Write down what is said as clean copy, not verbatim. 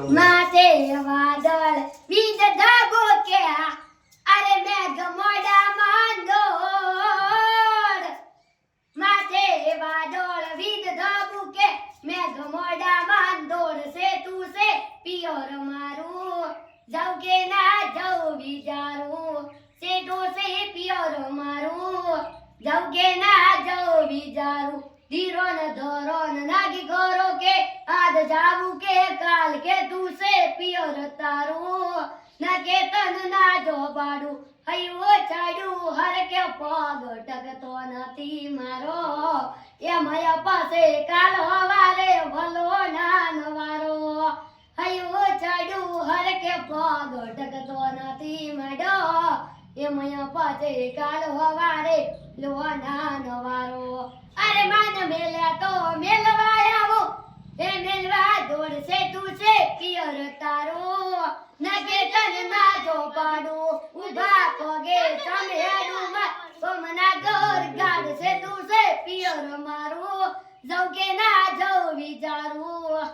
માથે વાદળ વીજ ધાબો કે અરે મેઘ મોડા માંડોળ માથે વાદળ વીજ ધાબો કે મેઘ મોડા માંડોળ છે તું છે પિયર મારું જાઉં કે ના જાઉં વિચારું સેટો છે પિયર મારું જાઉં કે ના જાઉં વિચારું ધીરો ન ધરો ન નાગી ઘરો કે આજ જાવું કે કાલ કે તું છે પિયર તારું ના કે તન ના જો પાડું હૈયો ચાડું હર કે પગ ટકતો નથી મારો એ મયા પાસે કાલ હવારે ભલો ના નવારો હૈયો ચાડું હર કે પગ ટકતો નથી માડો એ મયા પાસે કાલ હવારે લો ના નવારો અરે માન મેલ્યા તો મેલવા આવો એ મેલવા દોડશે તું છે પિયર તારો નગે તન ના જો પાડું ઉભા પગે સમેડું માં સોમના ઘર ગાડશે તું છે પિયર મારું જાઉં કે ના જાઉં વિચારું